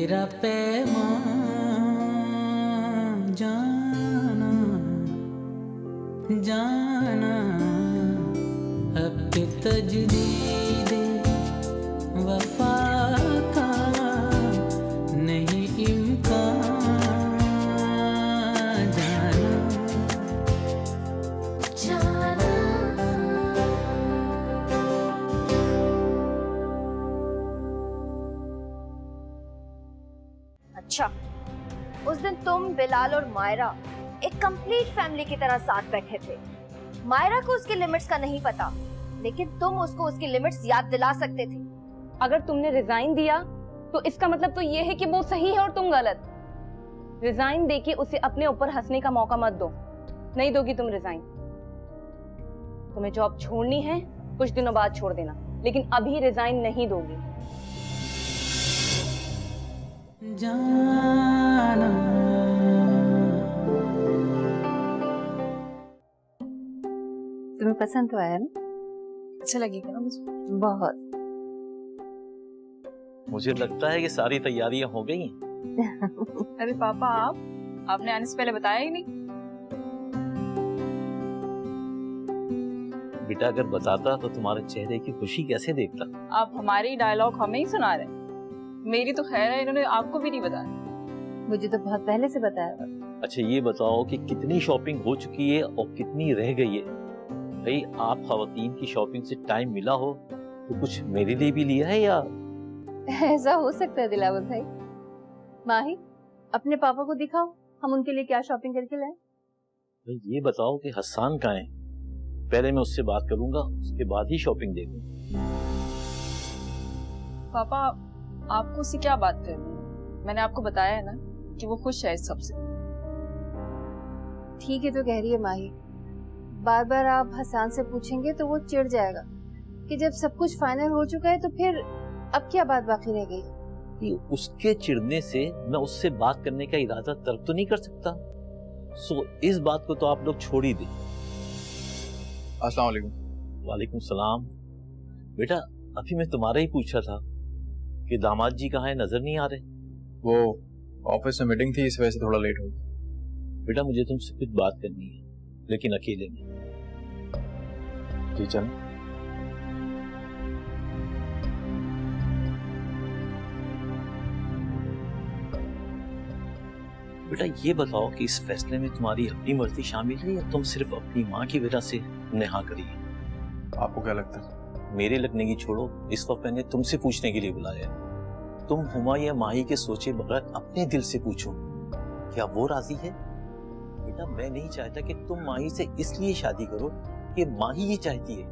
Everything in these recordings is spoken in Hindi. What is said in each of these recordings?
तेरा पैमान जाना जाना अब के तजदीद वफा का नहीं इम्कान जाना जाना। अच्छा, उस दिन तुम, बिलाल और मायरा एक कंप्लीट फैमिली की तरह साथ बैठे थे। मायरा को उसकी लिमिट्स का नहीं पता, लेकिन तुम उसको उसकी लिमिट्स याद दिला सकते थे। अगर तुमने रिजाइन दिया तो इसका मतलब तो ये है कि वो सही है और तुम गलत। रिजाइन देके उसे अपने ऊपर हंसने का मौका मत दो। नहीं दोगी तुम रिजाइन। तुम्हें जॉब छोड़नी है कुछ दिनों बाद छोड़ देना, लेकिन अभी रिजाइन नहीं दोगी। जाना तुम्हें पसंद तो आया ना? अच्छा लगेगा ना मुझे? बहुत। मुझे लगता है कि सारी तैयारियां हो गई हैं। अरे पापा, आपने आने से पहले बताया ही नहीं। बेटा अगर बताता तो तुम्हारे चेहरे की खुशी कैसे देखता। आप हमारी डायलॉग हमें ही सुना रहे। मेरी तो खैर है, इन्होंने आपको भी नहीं बताया। मुझे तो बहुत पहले से बताया। अच्छा ये बताओ कि कितनी शॉपिंग हो चुकी है और कितनी रह गई है। भाई आप खवातीन की शॉपिंग से टाइम मिला हो तो कुछ मेरे लिए भी लिया है या? ऐसा हो सकता है दिलावर भाई। माही, अपने पापा को दिखाओ हम उनके लिए क्या शॉपिंग करके लाए। भाई ये बताओ कि हसन कहाँ है। पहले मैं उससे बात करूंगा, उसके बाद ही शॉपिंग देखूंगा। पापा, आपको उससे क्या बात करनी है? मैंने आपको बताया है ना कि वो खुश है इस सबसे। ठीक है तो कह रही है माही, बार बार आप हसन से पूछेंगे तो वो चिढ़ जाएगा कि जब सब कुछ फाइनल हो चुका है तो फिर अब क्या बात बाकी रह गई। कि उसके चिढ़ने से मैं उससे बात करने का इरादा तर्क तो नहीं कर सकता। सो इस बात को तो आप लोग छोड़ ही दें। अस्सलाम वालेकुम। वालेकुम सलाम। बेटा अभी मैं तुम्हारा ही पूछा था कि दामाद जी कहाँ है, नजर नहीं आ रहे। वो ऑफिस में मीटिंग थी, इस वजह से थोड़ा लेट हो गया। बेटा मुझे तुमसे कुछ बात करनी है, लेकिन अकेले में। जी चल। बेटा ये बताओ कि इस फैसले में तुम्हारी अपनी मर्जी शामिल है या तुम सिर्फ अपनी माँ की वजह से नेहा करी है? आपको क्या लगता है? मेरे लगने की छोड़ो, इस वक्त मैंने तुमसे पूछने के लिए बुलाया है। तुम हुमा या माही के सोचे बगैर अपने दिल से पूछो, क्या वो राजी है? बेटा मैं नहीं चाहता कि तुम माही से इसलिए शादी करो कि माही ही चाहती है।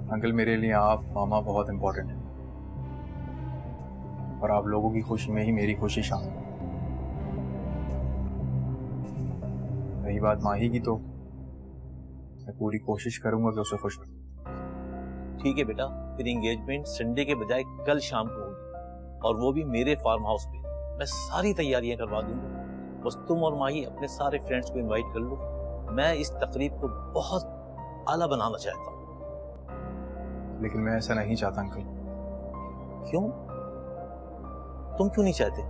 अंकल मेरे लिए आप मामा बहुत इम्पोर्टेंट है और आप लोगों की खुशी में ही मेरी खुशी शामिल है। रही बात माही की तो मैं पूरी कोशिश करूंगा कि उसे खुश रखूं। ठीक है बेटा, फिर एंगेजमेंट संडे के बजाय कल शाम को होगी और वो भी मेरे फार्म हाउस पे। मैं सारी तैयारियां करवा दूंगा, बस तुम और माही अपने सारे फ्रेंड्स को इनवाइट कर लो। मैं इस तकरीब को बहुत आला बनाना चाहता हूँ। लेकिन मैं ऐसा नहीं चाहता अंकल। क्यों? तुम क्यों नहीं चाहते?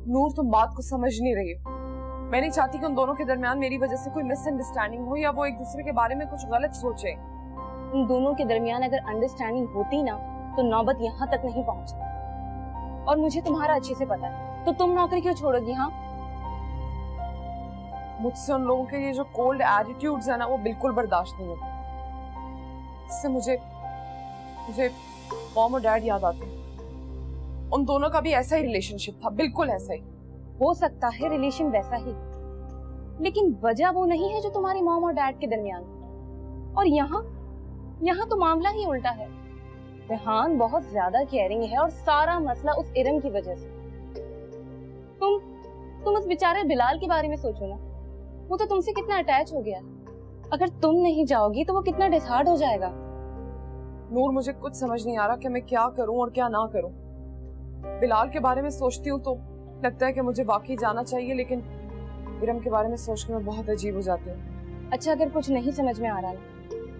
नूर, तुम बात को समझ नहीं रही हो। मैं नहीं चाहती कि उन दोनों के दरमियान मेरी वजह से कोई मिसअंडरस्टैंडिंग हो या वो एक दूसरे के बारे में कुछ गलत सोचे। उन दोनों के दरमियान अगर अंडरस्टैंडिंग होती ना तो नौबत यहाँ तक नहीं पहुंचती। और मुझे तुम्हारा अच्छे से पता है, तो तुम नौकरी क्यों छोड़ोगी? हाँ, मुझसे उन लोगों के ये जो कोल्ड एटीट्यूड्स है ना, वो बिल्कुल बर्दाश्त नहीं होते। इससे मुझे मॉम और डैड याद आते हैं। उन दोनों का भी ऐसा ही रिलेशनशिप था, बिल्कुल ऐसा ही। हो सकता है रिलेशन वैसा ही, लेकिन वजह वो नहीं है जो तुम्हारी मॉम और डैड के दरमियान। और यहाँ तो मामला ही उल्टा है। रेहान बहुत ज्यादा केयरिंग है और सारा मसला उस इरम की वजह से। तुम उस बेचारे बिलाल के बारे में सोचो ना, वो तो तुमसे कितना अटैच हो गया। अगर तुम नहीं जाओगी तो वो कितना डिसहार्ट हो जाएगा। नूर, मुझे कुछ समझ नहीं आ रहा कि मैं क्या करूं और क्या ना करूं। बिलाल के बारे में सोचती हूँ तो लगता है कि मुझे वाकई जाना चाहिए, लेकिन इरम के बारे में सोचकर मैं बहुत अजीब हो जाती हूँ। अच्छा, अगर कुछ नहीं समझ में आ रहा ना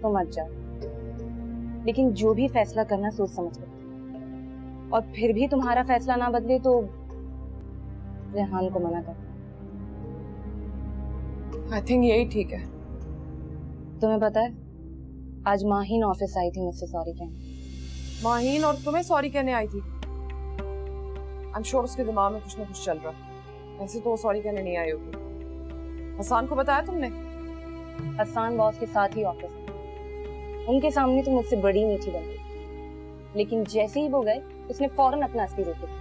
तो मत जाओ। लेकिन जो भी फैसला करना सोच समझ कर, और फिर भी तुम्हारा फैसला ना बदले तो रेहान को मना कर। आई थिंक यही ठीक है। तुम्हें पता है, आज माहीन ऑफिस आई थी मुझसे सॉरी कहने। माहीन और तुम्हें सॉरी कहने आई थी? आई एम श्योर उसके दिमाग में कुछ ना कुछ चल रहा है। ऐसे तो वो सॉरी कहने नहीं आई होगी। हसन को बताया तुमने? हसन बॉस के साथ ही ऑफिस में, उनके सामने तो मुझसे बड़ी मीठी बन गई, लेकिन जैसे ही वो गए उसने फौरन अपना असली रूप दिखाया।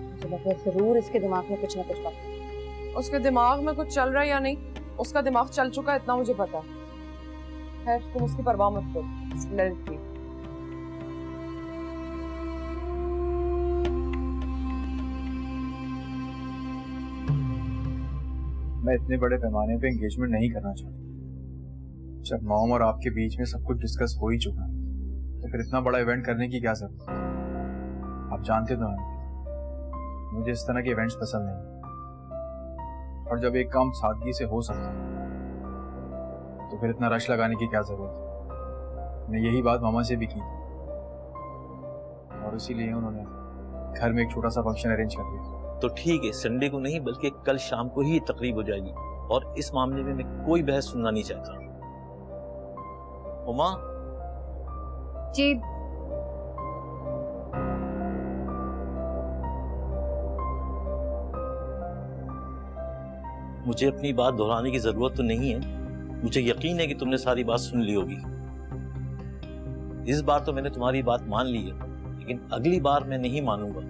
मुझे लगा जरूर इसके दिमाग में कुछ ना कुछ बात है। उसके दिमाग में कुछ चल रहा है या नहीं, उसका दिमाग चल चुका है इतना मुझे पता है। खैर तुम उसकी परवाह मत करो। Let it be. मैं इतने बड़े पैमाने पे एंगेजमेंट नहीं करना चाहता। जब मॉम और आपके बीच में सब कुछ डिस्कस हो ही चुका है तो फिर इतना बड़ा इवेंट करने की क्या जरूरत है? आप जानते तो हैं मुझे इस तरह के इवेंट्स पसंद नहीं, और जब एक काम सादगी से हो सकता है तो फिर इतना रश लगाने की क्या जरूरत है। मैंने यही बात मामा से भी की थी, और इसीलिए उन्होंने घर में एक छोटा सा फंक्शन अरेंज कर दिया। तो ठीक है, संडे को नहीं बल्कि कल शाम को ही तकरीब हो जाएगी, और इस मामले में मैं कोई बहस सुनना नहीं चाहता। उमा जी मुझे अपनी बात दोहराने की जरूरत तो नहीं है। मुझे यकीन है कि तुमने सारी बात सुन ली होगी। इस बार तो मैंने तुम्हारी बात मान ली है, लेकिन अगली बार मैं नहीं मानूंगा।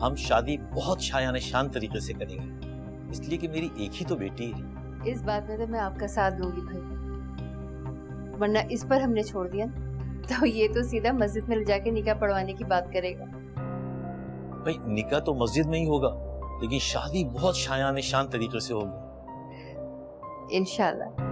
हम शादी बहुत शायाने शान तरीके से करेंगे, इसलिए कि मेरी एक ही तो बेटी है। इस बात में तो मैं आपका साथ दूंगी भाई, वरना इस पर हमने छोड़ दिया तो ये तो सीधा मस्जिद में ले जाके निकाह पढ़वाने की बात करेगा। भाई निकाह तो मस्जिद में ही होगा, लेकिन शादी बहुत शायाने शान तरीके से होगी। इंशाल्लाह।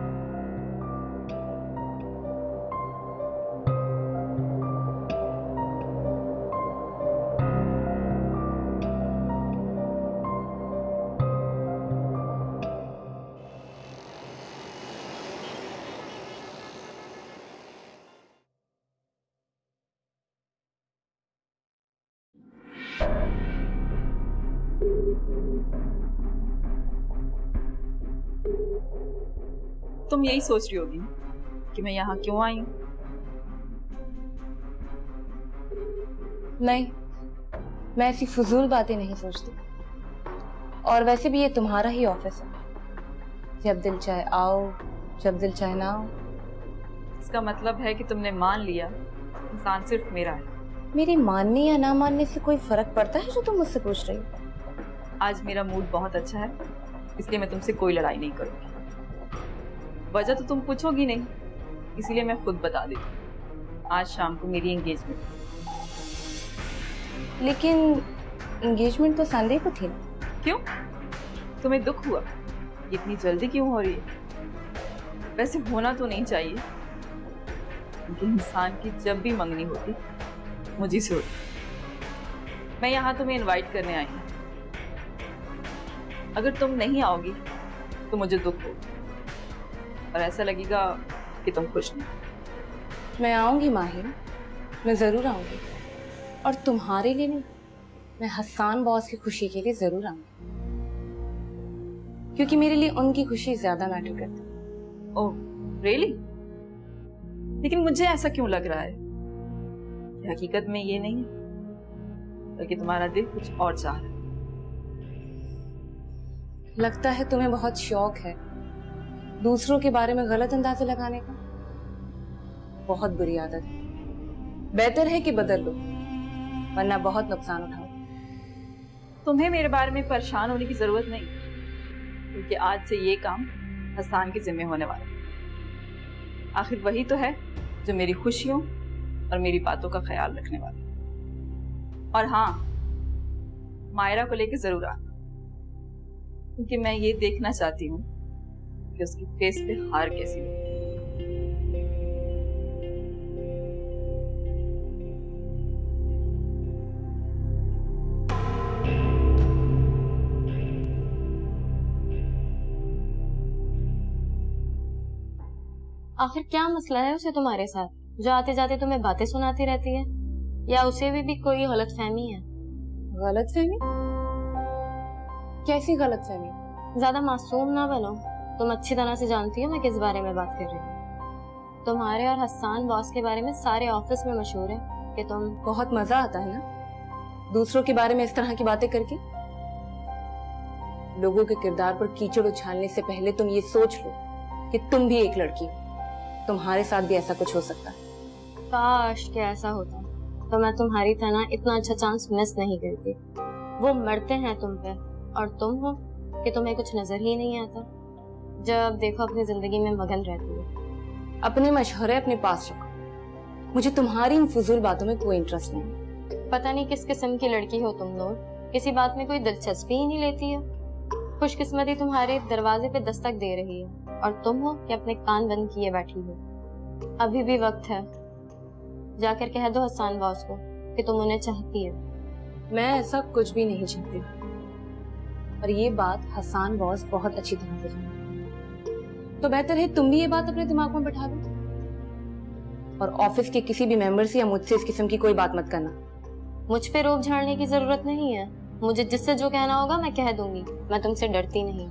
तुम यही सोच रही होगी कि मैं यहाँ क्यों आई हूँ। नहीं, मैं ऐसी फजूल बातें नहीं सोचती, और वैसे भी ये तुम्हारा ही ऑफिस है। जब दिल चाहे आओ, जब दिल चाहे ना आओ। इसका मतलब है कि तुमने मान लिया इंसान सिर्फ मेरा है। मेरी मानने या ना मानने से कोई फर्क पड़ता है जो तुम मुझसे पूछ रही हो? आज मेरा मूड बहुत अच्छा है, इसलिए मैं तुमसे कोई लड़ाई नहीं करूंगी। वजह तो तुम पूछोगी नहीं, इसीलिए मैं खुद बता देती हूँ। आज शाम को मेरी एंगेजमेंट। लेकिन एंगेजमेंट तो संडे को थी ना? क्यों, तुम्हें दुख हुआ? इतनी जल्दी क्यों हो रही है? वैसे होना तो नहीं चाहिए, लेकिन इंसान की जब भी मंगनी होती मुझे से होती। मैं यहाँ तुम्हें इनवाइट करने आई हूँ। अगर तुम नहीं आओगी तो मुझे दुख होगा, और ऐसा लगेगा कि तुम खुश नहीं। मैं आऊंगी माहिर, मैं जरूर आऊंगी, और तुम्हारे लिए नहीं, मैं हसन बॉस की खुशी के लिए जरूर आऊंगी, क्योंकि मेरे लिए उनकी खुशी ज्यादा मैटर करती है। Oh really? लेकिन मुझे ऐसा क्यों लग रहा है कि हकीकत में ये नहीं है, बल्कि तुम्हारा दिल कुछ और चाह रहा है। लगता है तुम्हें बहुत शौक है दूसरों के बारे में गलत अंदाजे लगाने का। बहुत बुरी आदत है, बेहतर है कि बदल लो, वरना बहुत नुकसान उठाओ। तुम्हें मेरे बारे में परेशान होने की जरूरत नहीं, क्योंकि आज से ये काम हसन के जिम्मे होने वाला है। आखिर वही तो है जो मेरी खुशियों और मेरी बातों का ख्याल रखने वाला है। और हाँ, मायरा को लेकर जरूर आना, क्योंकि मैं ये देखना चाहती हूँ कि उसकी फेस पे हार कैसी है। आखिर क्या मसला है उसे तुम्हारे साथ? जो आते जाते तुम्हें बातें सुनाती रहती है, या उसे भी कोई गलतफहमी है? गलतफहमी? कैसी गलतफहमी? ज्यादा मासूम ना बनो, तुम अच्छी तरह से जानती हो मैं किस बारे में बात कर रही हूँ। तुम्हारे और हसन बॉस के बारे में सारे ऑफिस में मशहूर है कि तुम। बहुत मजा आता है ना दूसरों के बारे में इस तरह की बातें करके। लोगों के किरदार पर कीचड़ उछालने से पहले तुम ये सोच लो कि तुम भी एक लड़की हो, तुम्हारे साथ भी ऐसा कुछ हो सकता है। काश कि ऐसा होता तो मैं तुम्हारी तरह इतना अच्छा चांस मिस नहीं करती। वो मरते हैं तुम पे और तुम हो कि तुम्हें कुछ नजर ही नहीं आता। जब देखो अपनी जिंदगी में मगन रहती हो। अपने मशवरे अपने पास रखो, मुझे तुम्हारी इन फजूल बातों में कोई इंटरेस्ट नहीं। पता नहीं किस किस्म की लड़की हो तुम लोग, किसी बात में कोई दिलचस्पी ही नहीं लेती है। खुशकिस्मती तुम्हारे दरवाजे पे दस्तक दे रही है और तुम हो कि अपने कान बंद किए बैठी हो। अभी भी वक्त है, जाकर कह दो हसन बॉस को कि तुम उन्हें चाहती है। मैं ऐसा कुछ भी नहीं चाहती, और ये बात हसन बॉस बहुत अच्छी तरह से जानते हैं। तो बेहतर है तुम भी ये बात अपने दिमाग में बैठा लो, और ऑफिस के किसी भी मेंबर से या मुझसे इस किस्म की कोई बात मत करना। मुझ पे रोब झाड़ने की जरूरत नहीं है, मुझे जिससे जो कहना होगा मैं कह दूंगी। मैं तुमसे डरती नहीं।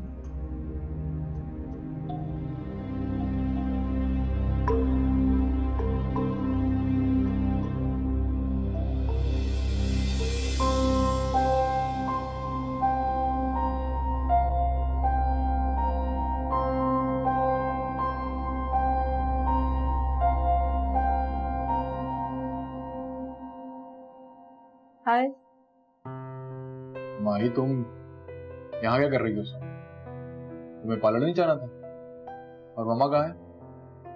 हाय। माही, तुम यहाँ क्या कर रही हो? तुम्हें पार्लर नहीं जाना था? और मम्मा कहाँ है?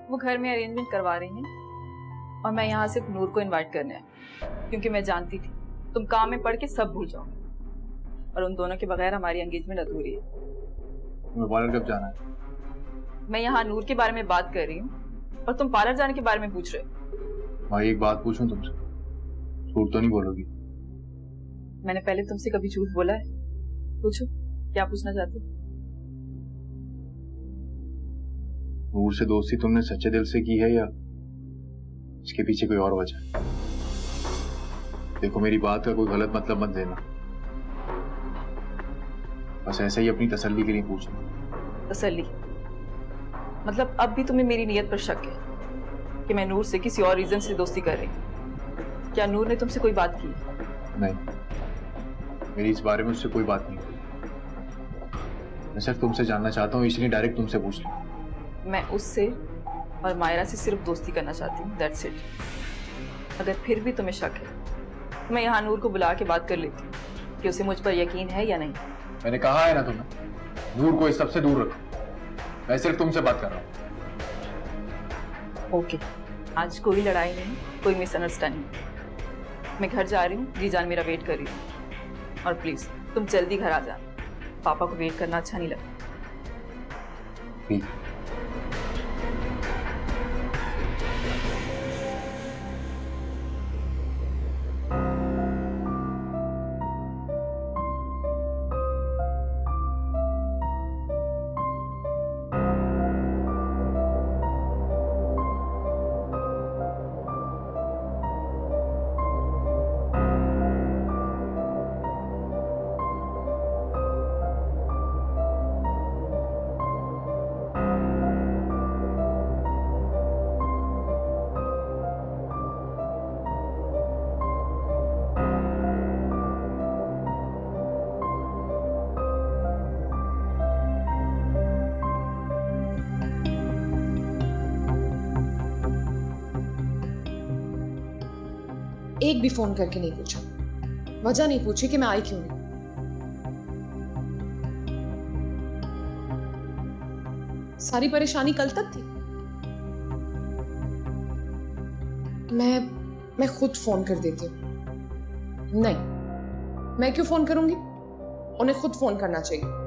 वो घर में अरेंजमेंट करवा रही हैं और मैं यहाँ सिर्फ नूर को इनवाइट करने आई, क्योंकि मैं जानती थी तुम काम में पड़ के सब भूल जाओ, और उन दोनों के बगैर हमारी एंगेजमेंट अधूरी है। तुम्हें पार्लर कब जाना है? मैं यहाँ नूर के बारे में बात कर रही हूँ और तुम पार्लर जाने के बारे में पूछ रहे हो। माही, एक बात पूछूं तुमसे? झूठ तो नहीं बोलोगी? मैंने पहले तुमसे कभी झूठ बोला है? पूछो, क्या पूछना चाहते हो? नूर से दोस्ती तुमने सच्चे दिल से की है या इसके पीछे कोई और वजह? देखो, मेरी बात का कोई गलत मतलब मत देना, बस ऐसे ही अपनी तसल्ली के लिए पूछ रहा। तसल्ली? मतलब अब भी तुम्हें मेरी नीयत पर शक है कि मैं नूर से किसी और रीजन से दोस्ती कर रही हूँ? क्या नूर ने तुमसे कोई बात की? नहीं, मेरी इस बारे में उससे कोई बात नहीं हुई। मैं सिर्फ तुमसे जानना चाहता हूँ, इसलिए डायरेक्ट तुमसे पूछ रहा हूँ। मैं उससे और मायरा से सिर्फ दोस्ती करना चाहती हूँ, दैट्स इट। अगर फिर भी तुम्हें शक है तो मैं यहाँ नूर को बुला के बात कर लेती हूँ कि उसे मुझ पर यकीन है या नहीं। मैंने कहा है ना तुम्हें, नूर को इस सब से दूर रखो। मैं सिर्फ तुमसे बात कर रहा हूँ। ओके, आज कोई लड़ाई नहीं, कोई मिसअंडरस्टैंडिंग। मैं घर जा रही हूँ, जीजान मेरा वेट कर रही है, और प्लीज तुम जल्दी घर आ जाना, पापा को वेट करना अच्छा नहीं लगता। ठीक। एक भी फोन करके नहीं पूछा, वजह नहीं पूछी कि मैं आई क्यों नहीं। सारी परेशानी कल तक थी। मैं खुद फोन कर देती हूँ। नहीं, मैं क्यों फोन करूंगी? उन्हें खुद फोन करना चाहिए।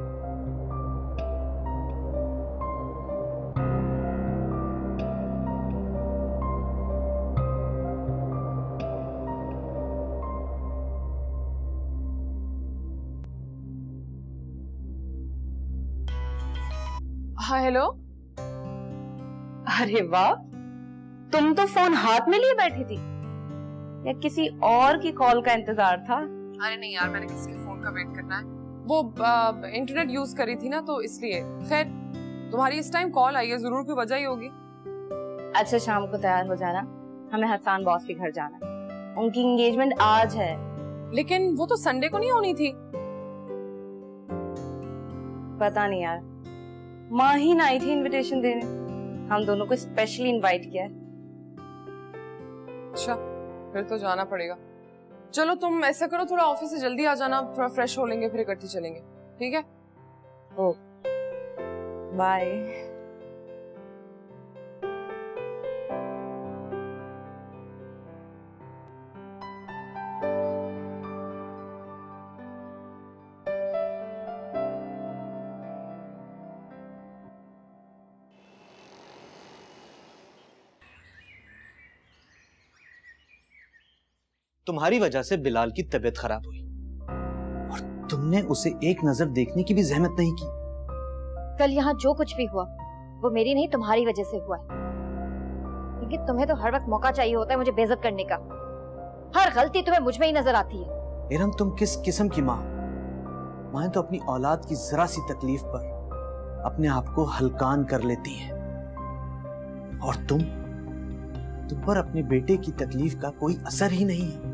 हाँ, हेलो। अरे वाह, तुम तो फोन हाथ में लिए बैठी थी, या किसी और की कॉल का इंतजार था? अरे नहीं यार, मैंने किसके फोन का वेट करना है, वो इंटरनेट यूज करी थी ना तो इसलिए। खैर तुम्हारी इस टाइम कॉल आई है, जरूर कोई वजह ही होगी। अच्छा शाम को तैयार हो जाना, हमें हसन बॉस के घर जाना है, उनकी एंगेजमेंट आज है। लेकिन वो तो संडे को नहीं होनी थी। पता नहीं यार, माही आई थी इनविटेशन देने, हम दोनों को स्पेशली इनवाइट किया है। अच्छा फिर तो जाना पड़ेगा। चलो तुम ऐसा करो, थोड़ा ऑफिस से जल्दी आ जाना, थोड़ा फ्रेश हो लेंगे फिर इकट्ठे चलेंगे, ठीक है? ओ बाय। तुम्हारी वजह से बिलाल की तबीयत खराब हुई और तुमने उसे एक नजर देखने की भी जहमत नहीं की। कल यहाँ जो कुछ भी हुआ वो मेरी नहीं तुम्हारी वजह से हुआ है, क्योंकि तुम्हें तो हर वक्त मौका चाहिए होता है मुझे बेइज्जत करने का। हर गलती तुम्हें मुझ में ही नजर आती है। इरम तुम किस किस्म की माँ? माँ तो अपनी औलाद की जरा सी तकलीफ पर अपने आप को हल्कान कर लेती है, और तुम पर अपने बेटे की तकलीफ का कोई असर ही नहीं है।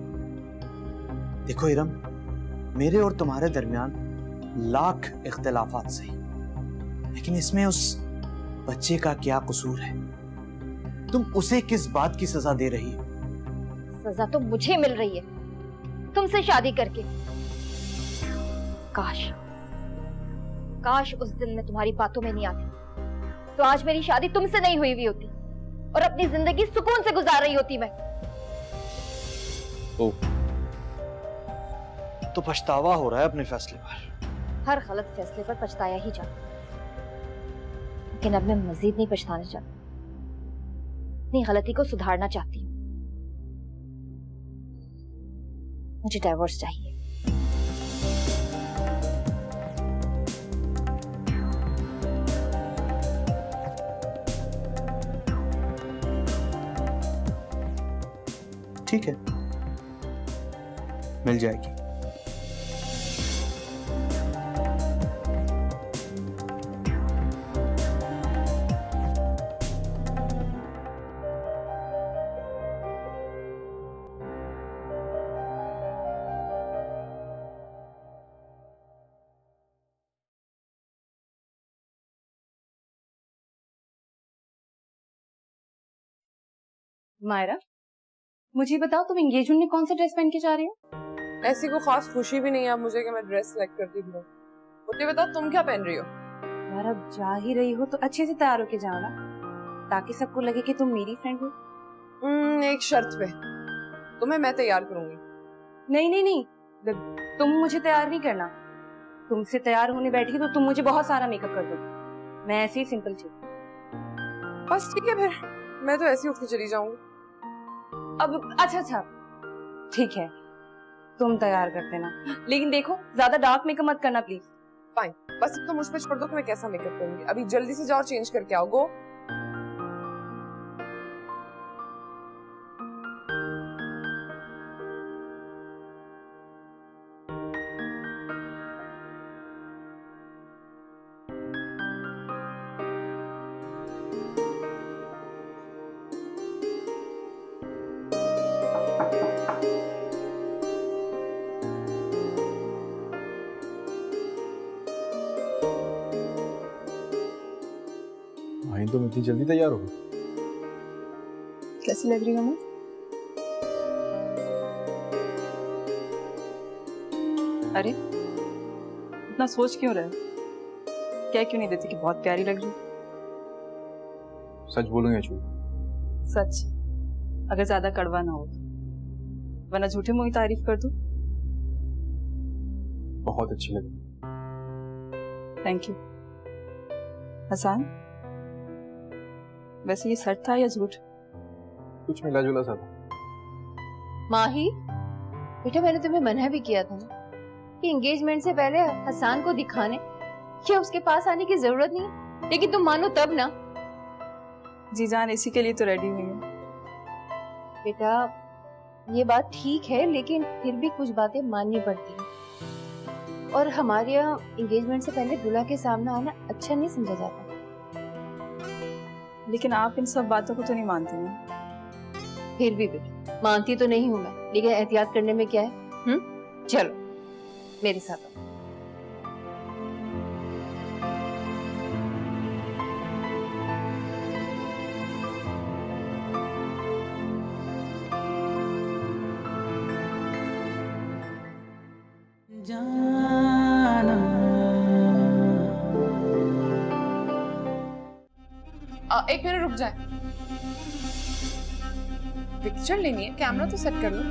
देखो इरम, मेरे और तुम्हारे दरमियान लाख इख्तिलाफात सही, लेकिन इसमें उस बच्चे का क्या कसूर है? तुम उसे किस बात की सजा दे रही हो? सजा तो मुझे मिल रही है तुमसे शादी करके। काश उस दिन मैं तुम्हारी बातों में नहीं आती, तो आज मेरी शादी तुमसे नहीं हुई होती और अपनी जिंदगी सुकून से गुजार रही होती मैं। तो पछतावा हो रहा है अपने फैसले पर? हर गलत फैसले पर पछताया ही जाता, लेकिन अब मैं मजीद नहीं पछताना चाहती, अपनी गलती को सुधारना चाहती हूँ। मुझे डाइवोर्स चाहिए। ठीक है, मिल जाएगी। मायरा, मुझे बताओ तुम एंगेजमेंट में कौन सा ड्रेस पहन के जा रही हो? ऐसी कोई खास खुशी भी नहीं है मुझे कि मैं ड्रेस सेलेक्ट करती हूँ। मुझे बताओ तुम क्या पहन रही हो? यार अब जा ही रही हो तो अच्छे से तैयार होके जाओ ना, ताकि सबको लगे कि तुम मेरी फ्रेंड हो। एक शर्त पे, तुम्हें मैं तैयार करूंगी। नहीं नहीं नहीं, तुम मुझे तैयार नहीं करना। तुमसे तैयार होने बैठी तो तुम मुझे बहुत सारा मेकअप कर दोगी, मैं ऐसी सिंपल चीज। बस ठीक है, फिर मैं तो ऐसे ही उठ के चली जाऊंगी। अब अच्छा ठीक है, तुम तैयार कर देना, लेकिन देखो ज्यादा डार्क मेकअप मत करना प्लीज। फाइन, बस तुम मुझ पे छोड़ दो कि मैं कैसा मेकअप करूंगी। अभी जल्दी से जाओ, चेंज करके आओ। गो। तुम इतनी जल्दी तैयार हो गई? कैसी लग रही हो? अरे इतना सोच क्यों रहे हो? क्या क्यों नहीं देती कि बहुत प्यारी लग रही हो? सच बोलूं या झूठ? सच, अगर ज्यादा कड़वा ना हो तो, वरना झूठे मुंह ही तारीफ कर दूं। बहुत अच्छी लगी। Thank you. हसन, वैसे ये सच था या झूठ? कुछ मिला जुला सा था। माही, बेटा मैंने तुम्हें मना भी किया था ना कि एंगेजमेंट से पहले हसन को दिखाने कि उसके पास आने की जरूरत नहीं है, लेकिन तुम मानो तब ना। जी जान इसी के लिए तो रेडी हुई है। बेटा ये बात ठीक है, लेकिन फिर भी कुछ बातें माननी पड़ती हैं। और हमारे यहाँ एंगेजमेंट से पहले दूल्हा के सामने आना अच्छा नहीं समझा जाता। लेकिन आप इन सब बातों को तो नहीं मानती ना। फिर भी बेटा मानती तो नहीं हूँ मैं, लेकिन एहतियात करने में क्या है। चलो मेरे साथ आओ। जाना एक मिनट रुक जाए, पिक्चर लेनी है, कैमरा तो सेट कर लो।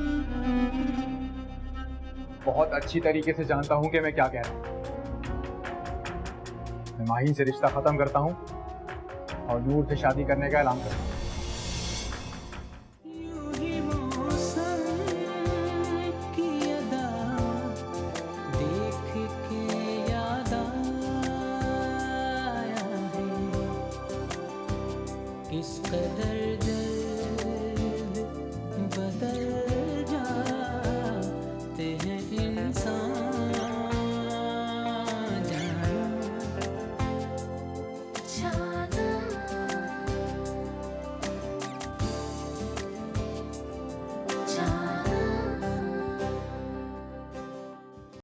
बहुत अच्छी तरीके से जानता हूं कि मैं क्या कह रहा हूं। मैं माही से रिश्ता खत्म करता हूं और नूर से शादी करने का ऐलान करता हूं। यूं ही मौसम की अदा देख के याद आया है, किस कदर दर्द बदल जाते हैं इंसान। जाना